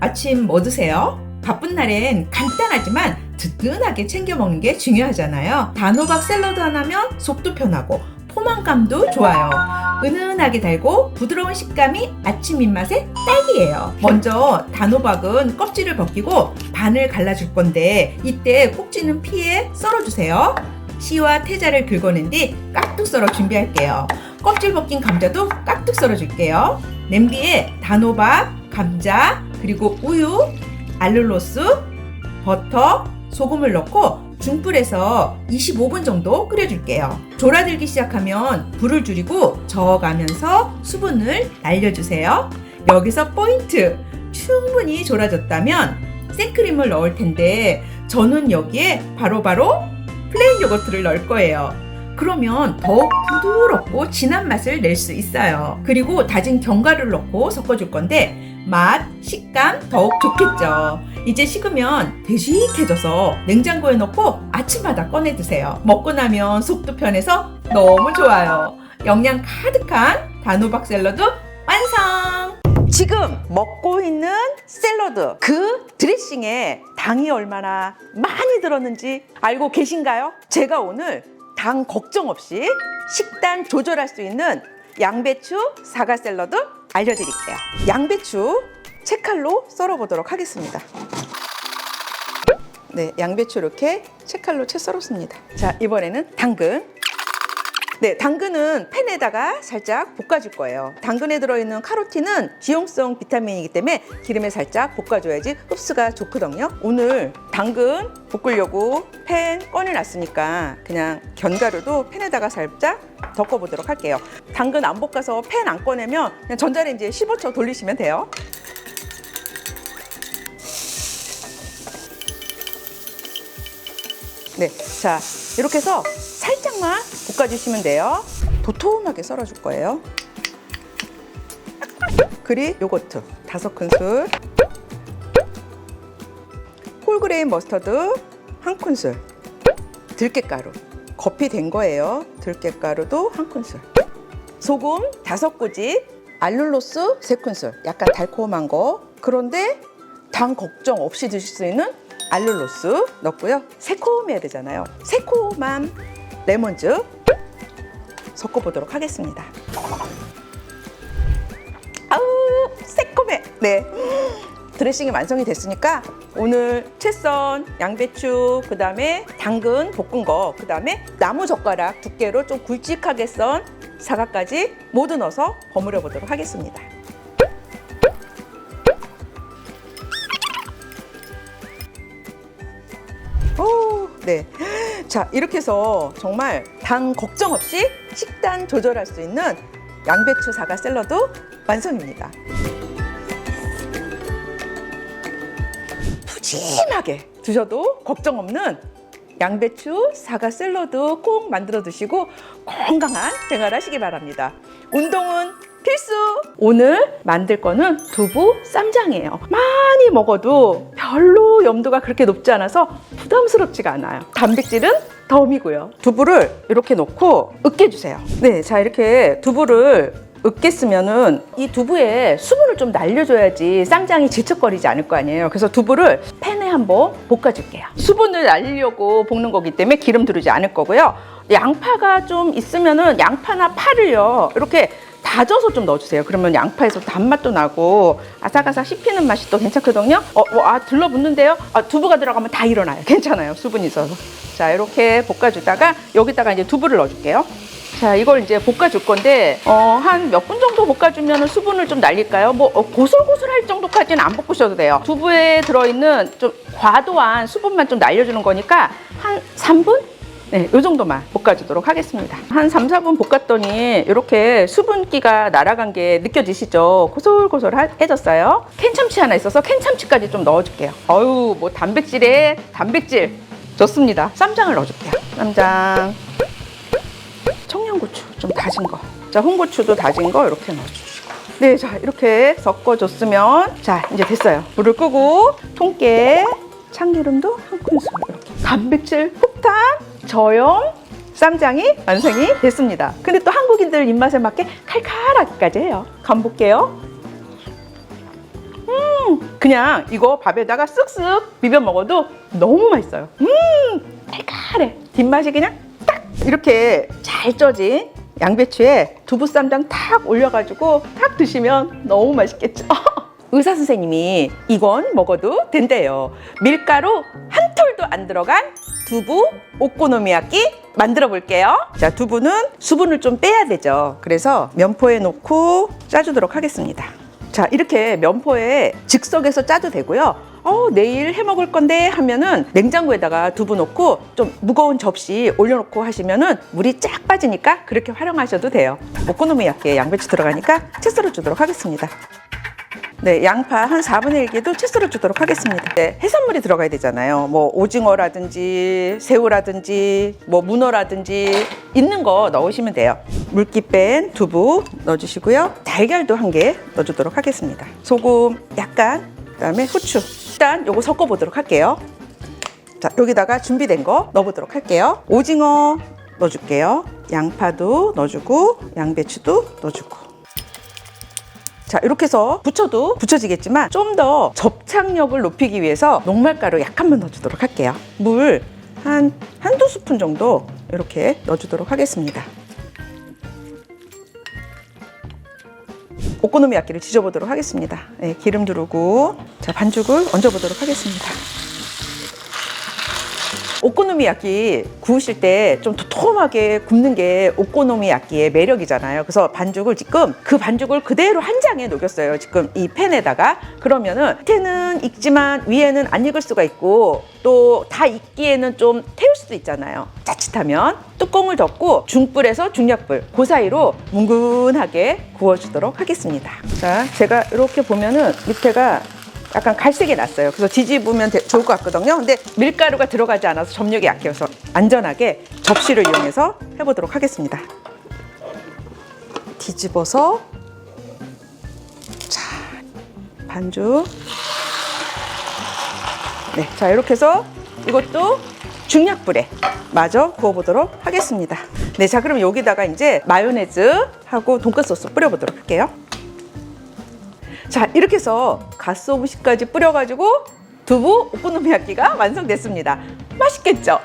아침 뭐 드세요? 바쁜 날엔 간단하지만 든든하게 챙겨 먹는 게 중요하잖아요. 단호박 샐러드 하나면 속도 편하고 포만감도 좋아요. 은은하게 달고 부드러운 식감이 아침 입맛의 딱이에요. 먼저 단호박은 껍질을 벗기고 반을 갈라줄 건데 이때 꼭지는 피해 썰어주세요. 씨와 태자를 긁어낸 뒤 깍둑 썰어 준비할게요. 껍질 벗긴 감자도 깍둑 썰어줄게요. 냄비에 단호박, 감자, 그리고 우유, 알룰로스, 버터, 소금을 넣고 중불에서 25분 정도 끓여줄게요. 졸아들기 시작하면 불을 줄이고 저어가면서 수분을 날려주세요. 여기서 포인트! 충분히 졸아졌다면 생크림을 넣을 텐데 저는 여기에 바로바로 플레인 요거트를 넣을 거예요. 그러면 더욱 부드럽고 진한 맛을 낼 수 있어요. 그리고 다진 견과류를 넣고 섞어줄 건데 맛, 식감 더욱 좋겠죠. 이제 식으면 되직해져서 냉장고에 넣고 아침마다 꺼내 드세요. 먹고 나면 속도 편해서 너무 좋아요. 영양 가득한 단호박 샐러드 완성! 지금 먹고 있는 샐러드, 그 드레싱에 당이 얼마나 많이 들었는지 알고 계신가요? 제가 오늘 당 걱정 없이 식단 조절할 수 있는 양배추 사과 샐러드 알려드릴게요. 양배추 채칼로 썰어보도록 하겠습니다. 네, 양배추 이렇게 채칼로 채 썰었습니다. 자, 이번에는 당근. 네, 당근은 팬에다가 살짝 볶아줄 거예요. 당근에 들어있는 카로틴은 지용성 비타민이기 때문에 기름에 살짝 볶아줘야지 흡수가 좋거든요. 오늘 당근 볶으려고 팬 꺼내놨으니까 그냥 견과류도 팬에다가 살짝 덮어보도록 할게요. 당근 안 볶아서 팬 안 꺼내면 그냥 전자레인지에 15초 돌리시면 돼요. 네, 자, 이렇게 해서 살짝만 볶아주시면 돼요. 도톰하게 썰어줄 거예요. 그리 요거트 5큰술, 홀그레인 머스터드 1큰술, 들깨가루 거피된 거예요. 들깨가루도 1큰술, 소금 5꼬집, 알룰로스 3큰술, 약간 달콤한 거. 그런데 당 걱정 없이 드실 수 있는 알룰로스 넣고요. 새콤해야 되잖아요. 새콤한 레몬즙 섞어보도록 하겠습니다. 아우, 새콤해. 네, 드레싱이 완성이 됐으니까 오늘 채썬 양배추, 그 다음에 당근 볶은 거, 그 다음에 나무젓가락 두께로 좀 굵직하게 썬 사과까지 모두 넣어서 버무려 보도록 하겠습니다. 오, 네. 자, 이렇게 해서 정말 당 걱정 없이 식단 조절할 수 있는 양배추 사과 샐러드 완성입니다. 푸짐하게 드셔도 걱정 없는 양배추 사과 샐러드 꼭 만들어 드시고 건강한 생활 하시기 바랍니다. 운동은 필수! 오늘 만들 거는 두부 쌈장이에요. 많이 먹어도 별로 염도가 그렇게 높지 않아서 부담스럽지가 않아요. 단백질은 덤이고요. 두부를 이렇게 놓고 으깨주세요. 네, 자, 이렇게 두부를 으깼으면은 이 두부에 수분을 좀 날려줘야지 쌈장이 질척거리지 않을 거 아니에요. 그래서 두부를 팬에 한번 볶아줄게요. 수분을 날리려고 볶는 거기 때문에 기름 두르지 않을 거고요. 양파가 좀 있으면은 양파나 파를요, 이렇게 다져서 좀 넣어주세요. 그러면 양파에서 단맛도 나고 아삭아삭 씹히는 맛이 또 괜찮거든요. 들러붙는데요? 두부가 들어가면 다 일어나요. 괜찮아요. 수분이 있어서. 자, 이렇게 볶아주다가 여기다가 이제 두부를 넣어줄게요. 자, 이걸 이제 볶아줄 건데 한 몇 분 정도 볶아주면 수분을 좀 날릴까요? 고슬고슬할 정도까지는 안 볶으셔도 돼요. 두부에 들어있는 좀 과도한 수분만 좀 날려주는 거니까 한 3분? 네, 이 정도만 볶아주도록 하겠습니다. 한 3, 4분 볶았더니 이렇게 수분기가 날아간 게 느껴지시죠? 고솔고솔해졌어요. 캔참치 하나 있어서 캔참치까지 좀 넣어줄게요. 어유, 뭐 단백질에 단백질 좋습니다. 쌈장을 넣어줄게요. 쌈장, 청양고추 좀 다진 거, 자, 홍고추도 다진 거 이렇게 넣어주시고. 네, 자, 이렇게 섞어줬으면, 자, 이제 됐어요. 불을 끄고 통깨, 참기름도 1큰술 이렇게 단백질 폭탄 저염 쌈장이 완성이 됐습니다. 근데 또 한국인들 입맛에 맞게 칼칼하기까지 해요. 간 볼게요. 그냥 이거 밥에다가 쓱쓱 비벼 먹어도 너무 맛있어요. 달달해. 뒷맛이 그냥 딱 이렇게 잘 쪄진 양배추에 두부 쌈장 탁 올려가지고 탁 드시면 너무 맛있겠죠. 의사 선생님이 이건 먹어도 된대요. 밀가루 한 톨도 안 들어간 두부 오코노미야끼 만들어 볼게요. 자, 두부는 수분을 좀 빼야 되죠. 그래서 면포에 놓고 짜주도록 하겠습니다. 자, 이렇게 면포에 즉석에서 짜도 되고요. 내일 해 먹을 건데 하면은 냉장고에다가 두부 넣고 좀 무거운 접시 올려놓고 하시면은 물이 쫙 빠지니까 그렇게 활용하셔도 돼요. 오코노미야끼에 양배추 들어가니까 채 썰어 주도록 하겠습니다. 네, 양파 한 4분의 1개도 채 썰어 주도록 하겠습니다. 네, 해산물이 들어가야 되잖아요. 뭐 오징어라든지 새우라든지 뭐 문어라든지 있는 거 넣으시면 돼요. 물기 뺀 두부 넣어주시고요. 달걀도 1개 넣어주도록 하겠습니다. 소금 약간, 그다음에 후추. 일단 요거 섞어보도록 할게요. 자, 여기다가 준비된 거 넣어보도록 할게요. 오징어 넣어줄게요. 양파도 넣어주고 양배추도 넣어주고. 자, 이렇게 해서 부쳐도 부쳐지겠지만 좀 더 접착력을 높이기 위해서 녹말가루 약간만 넣어주도록 할게요. 물 한두 스푼 정도 이렇게 넣어주도록 하겠습니다. 오코노미야끼를 지져보도록 하겠습니다. 네, 기름 두르고 자, 반죽을 얹어보도록 하겠습니다. 오코노미야끼 구우실 때 좀 도톰하게 굽는 게 오코노미야끼의 매력이잖아요. 그래서 그 반죽을 그대로 한 장에 녹였어요. 지금 이 팬에다가. 그러면은 밑에는 익지만 위에는 안 익을 수가 있고 또 다 익기에는 좀 태울 수도 있잖아요. 자칫하면 뚜껑을 덮고 중불에서 중약불 그 사이로 뭉근하게 구워주도록 하겠습니다. 자, 제가 이렇게 보면은 밑에가 약간 갈색이 났어요. 그래서 뒤집으면 좋을 것 같거든요. 근데 밀가루가 들어가지 않아서 접력이 약해서 안전하게 접시를 이용해서 해보도록 하겠습니다. 뒤집어서 자, 반죽. 네, 자, 이렇게 해서 이것도 중약불에 마저 구워보도록 하겠습니다. 네, 자, 그럼 여기다가 이제 마요네즈하고 돈까스 소스 뿌려보도록 할게요. 자, 이렇게 해서 가스오부시까지 뿌려가지고 두부 오코노미야끼가 완성됐습니다. 맛있겠죠?